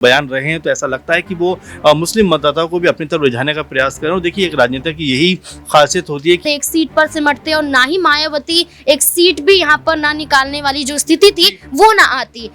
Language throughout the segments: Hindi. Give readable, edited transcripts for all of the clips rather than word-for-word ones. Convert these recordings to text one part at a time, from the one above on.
बयान रहे हैं, तो ऐसा लगता है कि वो मुस्लिम मतदाताओं को भी अपनी तरफ रिझाने का प्रयास कर रहे हैं। और देखिए, एक राजनेता की यही खासियत होती है कि एक सीट पर सिमटते और ना ही मायावती एक सीट भी यहाँ पर ना निकालने वाली जो स्थिति थी वो ना आती।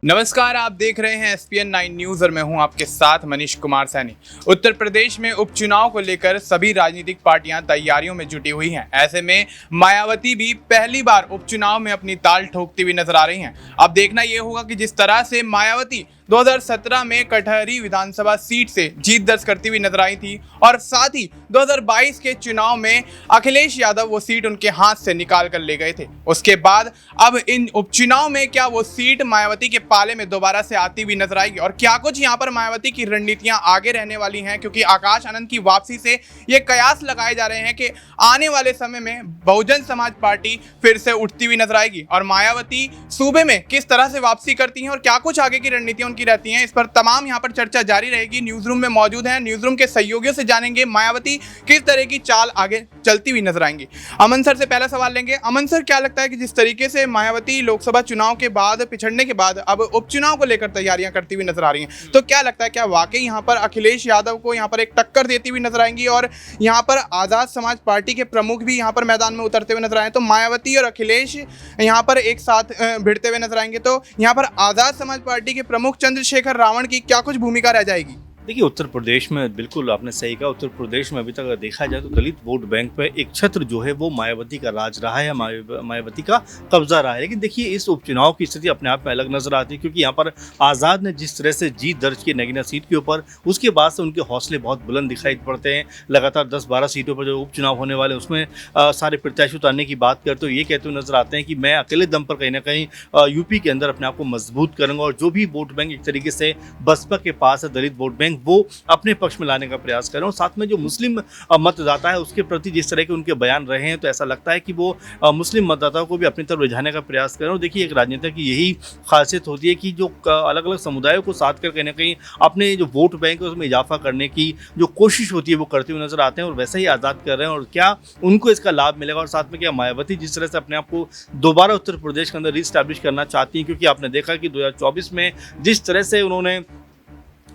नमस्कार, आप देख रहे हैं SPN 9 न्यूज़ और मैं हूं आपके साथ मनीष कुमार सैनी। उत्तर प्रदेश में उपचुनाव को लेकर सभी राजनीतिक पार्टियां तैयारियों में जुटी हुई हैं। ऐसे में मायावती भी पहली बार उपचुनाव में अपनी ताल ठोकती हुई नजर आ रही हैं। अब देखना यह होगा कि जिस तरह से मायावती 2017 में कटहरी विधानसभा सीट से जीत दर्ज करती हुई नजर आई थी और साथ ही 2022 के चुनाव में अखिलेश यादव वो सीट उनके हाथ से निकाल कर ले गए थे। उसके बाद अब इन उपचुनाव में क्या वो सीट मायावती के पाले में दोबारा से आती हुई नजर आएगी और क्या कुछ यहाँ पर मायावती की रणनीतियां आगे रहने वाली हैं, क्योंकि आकाश आनंद की वापसी से ये कयास लगाए जा रहे हैं कि आने वाले समय में बहुजन समाज पार्टी फिर से उठती हुई नजर आएगी और मायावती सूबे में किस तरह से वापसी करती हैं और क्या कुछ आगे की रणनीतियां रहती हैं, इस पर तमाम यहां पर चर्चा जारी रहेगी। न्यूज रूम में मौजूद हैं, न्यूज रूम के सहयोगियों से जानेंगे मायावती किस तरह की चाल आगे चलती हुई नजर आएंगी। अमन सर से पहला सवाल लेंगे। अमन सर, क्या लगता है कि जिस तरीके से मायावती लोकसभा चुनाव के बाद पिछड़ने के बाद अब उपचुनाव को लेकर तैयारियां करती हुई नजर आ रही हैं, तो क्या लगता है क्या वाकई यहां पर अखिलेश यादव को यहां पर एक टक्कर देती हुई नजर आएंगी और यहां पर आजाद समाज पार्टी के प्रमुख भी यहां पर मैदान में उतरते हुए नजर आए, तो मायावती और अखिलेश यहां पर एक साथ भिड़ते हुए नजर आएंगे, तो यहां पर आजाद समाज पार्टी के प्रमुख चंद्रशेखर रावण की क्या कुछ भूमिका रह जाएगी? देखिए, उत्तर प्रदेश में बिल्कुल आपने सही कहा। उत्तर प्रदेश में अभी तक अगर देखा जाए तो दलित वोट बैंक पे एक छत्र जो है वो मायावती का राज रहा है, मायावती का कब्जा रहा है। लेकिन देखिए, इस उपचुनाव की स्थिति अपने आप में अलग नजर आती है, क्योंकि यहाँ पर आज़ाद ने जिस तरह से जीत दर्ज की नगीना सीट के ऊपर, उसके बाद से उनके हौसले बहुत बुलंद दिखाई पड़ते हैं। लगातार 10-12 सीटों पर जो उपचुनाव होने वाले उसमें सारे प्रत्याशी उतारने की बात करते हुए ये कहते हुए नजर आते हैं कि मैं अकेले दम पर कहीं ना कहीं यूपी के अंदर अपने आप को मजबूत करूंगा और जो भी वोट बैंक एक तरीके से बसपा के पास है, दलित वोट बैंक, वो अपने पक्ष में लाने का प्रयास कर रहे हैं। और साथ में जो मुस्लिम मतदाता है उसके प्रति जिस तरह के उनके बयान रहे हैं, तो ऐसा लगता है कि वो मुस्लिम मतदाताओं को भी अपनी तरफ रिझाने का प्रयास कर रहे हैं। और देखिए, एक राजनेता की यही खासियत होती है कि जो अलग अलग समुदायों को साथ कर कहीं ना कहीं अपने जो वोट बैंक है उसमें इजाफा करने की जो कोशिश होती है वो करते हुए नजर आते हैं और वैसे ही आज़ाद कर रहे हैं। और क्या उनको इसका लाभ मिलेगा और साथ में क्या मायावती जिस तरह से अपने आप को दोबारा उत्तर प्रदेश के अंदर रीस्टैब्लिश करना चाहती हैं, क्योंकि आपने देखा कि 2024 में जिस तरह से उन्होंने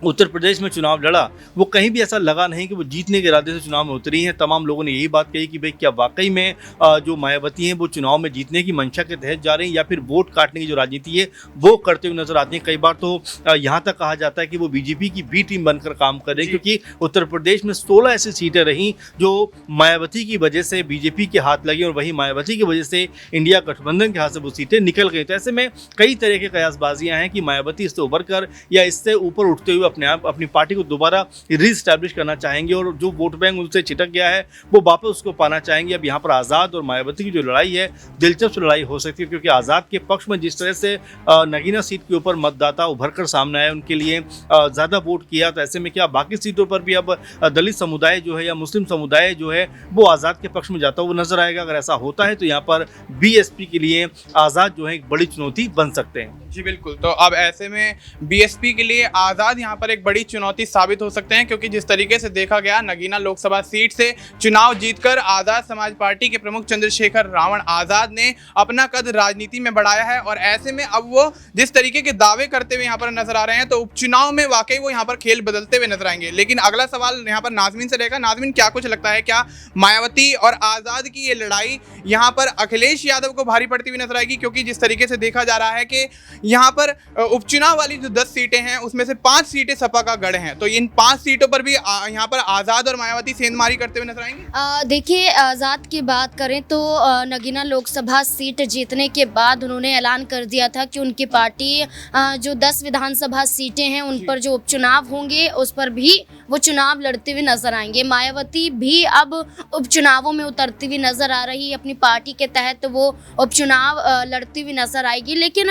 उत्तर प्रदेश में चुनाव लड़ा, वो कहीं भी ऐसा लगा नहीं कि वो जीतने के इरादे से चुनाव में उतरी हैं। तमाम लोगों ने यही बात कही कि भाई क्या वाकई में जो मायावती हैं वो चुनाव में जीतने की मंशा के तहत जा रही हैं या फिर वोट काटने की जो राजनीति है वो करते हुए नजर आती हैं। कई बार तो यहाँ तक कहा जाता है कि वो बीजेपी की बी टीम बनकर काम कर रही है, क्योंकि उत्तर प्रदेश में 16 ऐसी सीटें रहीं जो मायावती की वजह से बीजेपी के हाथ लगी और वही मायावती की वजह से इंडिया गठबंधन के हाथ से वो सीटें निकल गई। तो ऐसे में कई तरह की कयासबाजियाँ हैं कि मायावती इससे उभर कर या इससे ऊपर उठते हुए अपनी पार्टी को दोबारा रीस्टैब्लिश करना चाहेंगे और जो वोट बैंक उनसे छिटक गया है वो वापस उसको पाना चाहेंगे। अब यहाँ पर आज़ाद और मायावती की जो लड़ाई है, दिलचस्प लड़ाई हो सकती है, क्योंकि आज़ाद के पक्ष में जिस तरह से नगीना सीट के ऊपर मतदाता उभर कर सामने आए, उनके लिए ज़्यादा वोट किया, तो ऐसे में क्या बाकी सीटों पर भी अब दलित समुदाय जो है या मुस्लिम समुदाय जो है वो आज़ाद के पक्ष में जाता हुआ नजर आएगा। अगर ऐसा होता है तो यहाँ पर BSP के लिए आज़ाद जो है एक बड़ी चुनौती बन सकते हैं। जी बिल्कुल, तो अब ऐसे में BSP के लिए आज़ाद यहाँ पर एक बड़ी चुनौती साबित हो सकते हैं, क्योंकि जिस तरीके से देखा गया नगीना लोकसभा सीट से चुनाव जीतकर आज़ाद समाज पार्टी के प्रमुख चंद्रशेखर रावण आज़ाद ने अपना कद राजनीति में बढ़ाया है और ऐसे में अब वो जिस तरीके के दावे करते हुए यहाँ पर नजर आ रहे हैं, तो उपचुनाव में वाकई वो यहाँ पर खेल बदलते हुए नजर आएंगे। लेकिन अगला सवाल यहाँ पर नाजमीन से रहेगा। नाजमीन, क्या कुछ लगता है, क्या मायावती और आज़ाद की ये लड़ाई यहाँ पर अखिलेश यादव को भारी पड़ती हुई नजर आएगी? क्योंकि जिस तरीके से देखा जा रहा है कि यहाँ पर उपचुनाव वाली जो 10 सीटें हैं उसमें से 5 सीटें सपा का गढ़ हैं, तो इन 5 सीटों पर भी यहाँ पर आज़ाद और मायावती सेंधमारी करते हुए नजर आएंगे। देखिए, आज़ाद की बात करें तो नगीना लोकसभा सीट जीतने के बाद उन्होंने ऐलान कर दिया था कि उनकी पार्टी जो 10 विधानसभा सीटें हैं उन पर जो उपचुनाव होंगे उस पर भी वो चुनाव लड़ते हुए नजर आएंगे। मायावती भी अब उपचुनावों में उतरती हुई नजर आ रही है, अपनी पार्टी के तहत वो उपचुनाव लड़ती हुई नजर आएगी। लेकिन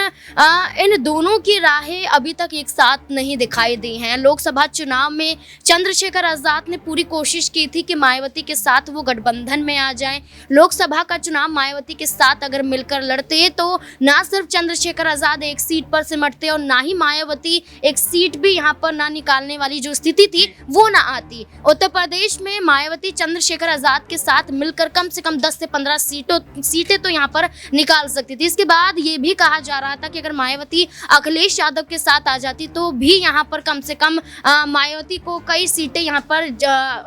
इन दोनों की राहें अभी तक एक साथ नहीं दिखाई दी हैं। लोकसभा चुनाव में चंद्रशेखर आजाद ने पूरी कोशिश की थी कि मायावती के साथ वो गठबंधन में आ जाएं। लोकसभा का चुनाव मायावती के साथ अगर मिलकर लड़ते तो ना सिर्फ चंद्रशेखर आजाद एक सीट पर सिमटते और ना ही मायावती एक सीट भी यहाँ पर ना निकालने वाली जो स्थिति थी वो ना आती। उत्तर प्रदेश में मायावती चंद्रशेखर आजाद के साथ मिलकर कम से कम 10 से 15 सीटें तो यहाँ पर निकाल सकती थी। इसके बाद ये भी कहा जा रहा था कि अगर मायावती अखिलेश यादव के साथ आ जाती तो भी यहाँ पर कम से कम मायावती को कई सीटें यहाँ पर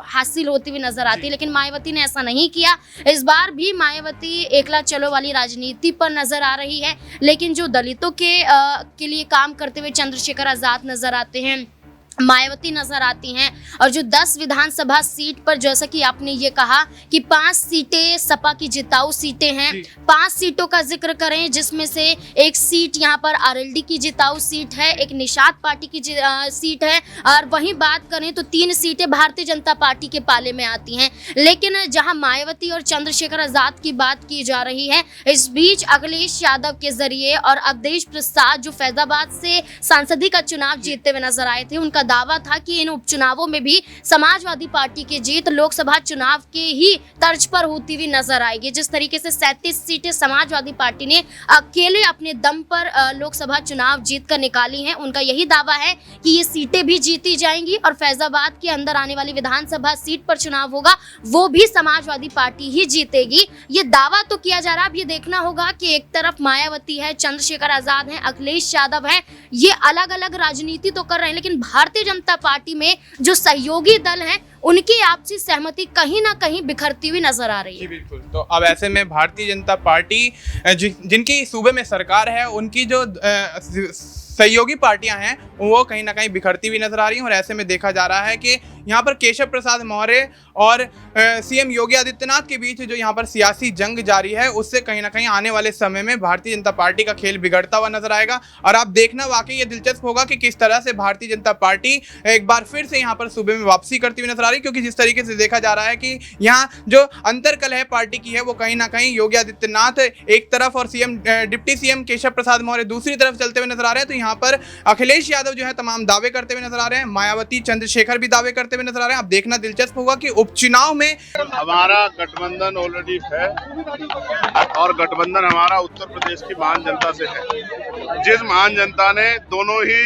हासिल होती हुई नजर आती, लेकिन मायावती ने ऐसा नहीं किया। इस बार भी मायावती एकला चलो वाली राजनीति पर नजर आ रही है, लेकिन जो दलितों के लिए काम करते हुए चंद्रशेखर आजाद नजर आते हैं, मायावती नजर आती हैं, और जो 10 विधानसभा सीट पर जैसा कि आपने ये कहा कि 5 सीटें सपा की जिताऊ सीटें हैं, 5 सीटों का जिक्र करें जिसमें से एक सीट यहाँ पर आरएलडी की जिताऊ सीट है, एक निषाद पार्टी की सीट है, और वहीं बात करें तो 3 सीटें भारतीय जनता पार्टी के पाले में आती हैं। लेकिन जहां मायावती और चंद्रशेखर आजाद की बात की जा रही है, इस बीच अखिलेश यादव के जरिए और अवधेश प्रसाद जो फैजाबाद से सांसदी का चुनाव जीतते हुए नजर आए थे, उनका दावा था कि इन उपचुनावों में भी समाजवादी पार्टी की जीत लोकसभा चुनाव के ही तर्ज पर होती हुई नजर आएगी। जिस तरीके से 37 सीटें समाजवादी पार्टी ने अकेले अपने दम पर लोकसभा चुनाव जीत कर निकाली हैं, उनका यही दावा है कि ये सीटें भी जीती जाएंगी और फैजाबाद के अंदर आने वाली विधानसभा सीट पर चुनाव होगा वो भी समाजवादी पार्टी ही जीतेगी। ये दावा तो किया जा रहा है। अब ये देखना होगा कि एक तरफ मायावती है, चंद्रशेखर आजाद है, अखिलेश यादव है, ये अलग अलग राजनीति तो कर रहे हैं, लेकिन भारतीय जनता पार्टी में जो सहयोगी दल हैं उनकी आपसी सहमति कहीं ना कहीं बिखरती हुई नजर आ रही है। बिल्कुल। तो अब ऐसे में भारतीय जनता पार्टी जिनकी सूबे में सरकार है, उनकी जो सहयोगी पार्टियां हैं वो कहीं ना कहीं बिखरती हुई नजर आ रही हैं, और ऐसे में देखा जा रहा है कि यहाँ पर केशव प्रसाद मौर्य और सीएम योगी आदित्यनाथ के बीच जो यहाँ पर सियासी जंग जारी है, उससे कहीं ना कहीं आने वाले समय में भारतीय जनता पार्टी का खेल बिगड़ता हुआ नजर आएगा। और आप देखना वाकई ये दिलचस्प होगा कि किस तरह से भारतीय जनता पार्टी एक बार फिर से यहाँ पर सूबे में वापसी करती हुई नजर आ रही है, क्योंकि जिस तरीके से देखा जा रहा है कि यहाँ जो अंतरकलह पार्टी की है वो कहीं ना कहीं योगी आदित्यनाथ एक तरफ और डिप्टी सीएम केशव प्रसाद मौर्य दूसरी तरफ चलते हुए नजर आ रहे हैं। तो यहाँ पर अखिलेश यादव जो है तमाम दावे करते हुए नजर आ रहे हैं, मायावती चंद्रशेखर भी दावे करते हुए नजर आ रहे हैं। अब देखना दिलचस्प होगा कि उपचुनाव में हमारा गठबंधन ऑलरेडी है, और गठबंधन हमारा उत्तर प्रदेश की महान जनता से है। जिस महान जनता ने दोनों ही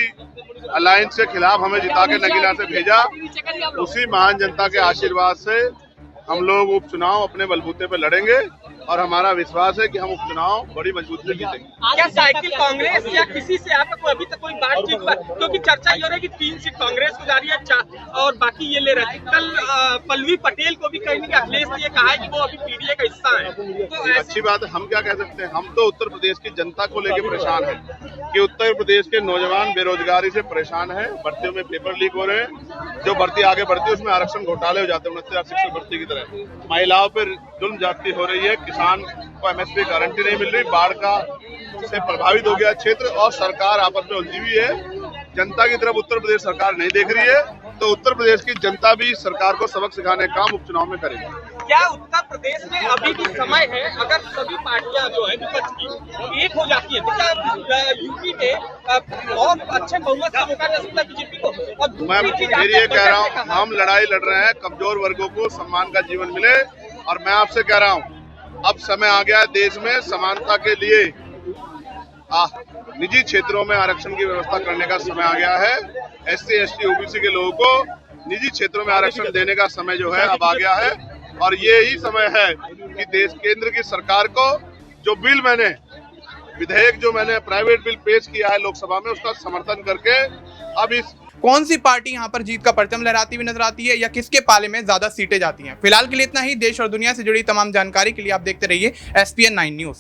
अलायंस के खिलाफ हमें जिता के नगीना से भेजा, उसी महान जनता के आशीर्वाद से हम लोग उपचुनाव अपने बलबूते पर लड़ेंगे, और हमारा विश्वास है कि हम उपचुनाव बड़ी मजबूती से जीतेंगे। क्या साइकिल कांग्रेस या किसी से आपका अभी तक कोई बातचीत पर, क्योंकि चर्चा ये हो रही है कि 3 सीट कांग्रेस को जा रही है और बाकी ये ले रहे थे। कल पल्लवी पटेल को भी कहीं कि अखिलेश ने कहा है कि वो अभी पीडीए का हिस्सा है, तो अच्छी बात है। हम क्या कह सकते हैं, हम तो उत्तर प्रदेश की जनता को लेकर परेशान है कि उत्तर प्रदेश के नौजवान बेरोजगारी से परेशान है, भर्तियों में पेपर लीक हो रहे हैं, जो भर्ती आगे बढ़ती है उसमें आरक्षण घोटाले हो जाते हैं, 69 शिक्षक भर्ती की तरह, महिलाओं पर जुल्म ज्यादती हो रही है, किसान को एमएसपी गारंटी नहीं मिल रही, बाढ़ का से प्रभावित हो गया क्षेत्र, और सरकार आपस में उलझी हुई है। जनता की तरफ उत्तर प्रदेश सरकार नहीं देख रही है, तो उत्तर प्रदेश की जनता भी सरकार को सबक सिखाने का काम उपचुनाव में करेगी। क्या उत्तर प्रदेश में अभी भी समय है, अगर सभी पार्टियां जो है विपक्ष की एक हो जाती है तो क्या यूपी में बहुत अच्छे बहुमत से रोका जा सकता है बीजेपी को? और मैं फिर ये कह रहा हूँ, हम लड़ाई लड़ रहे हैं, कमजोर वर्गों को सम्मान का जीवन मिले, और मैं आपसे कह रहा हूँ अब समय आ गया है देश में समानता के लिए निजी क्षेत्रों में आरक्षण की व्यवस्था करने का समय आ गया है। एससी एसटी ओबीसी के लोगों को निजी क्षेत्रों में आरक्षण देने का समय जो है अब आ गया है, और ये ही समय है कि देश केंद्र की सरकार को जो विधेयक जो मैंने प्राइवेट बिल पेश किया है लोकसभा में, उसका समर्थन करके अब इस कौन सी पार्टी यहाँ पर जीत का परचम लहराती हुई नजर आती है या किसके पाले में ज्यादा सीटें जाती हैं। फिलहाल के लिए इतना ही। देश और दुनिया से जुड़ी तमाम जानकारी के लिए आप देखते रहिए SPN 9 न्यूज।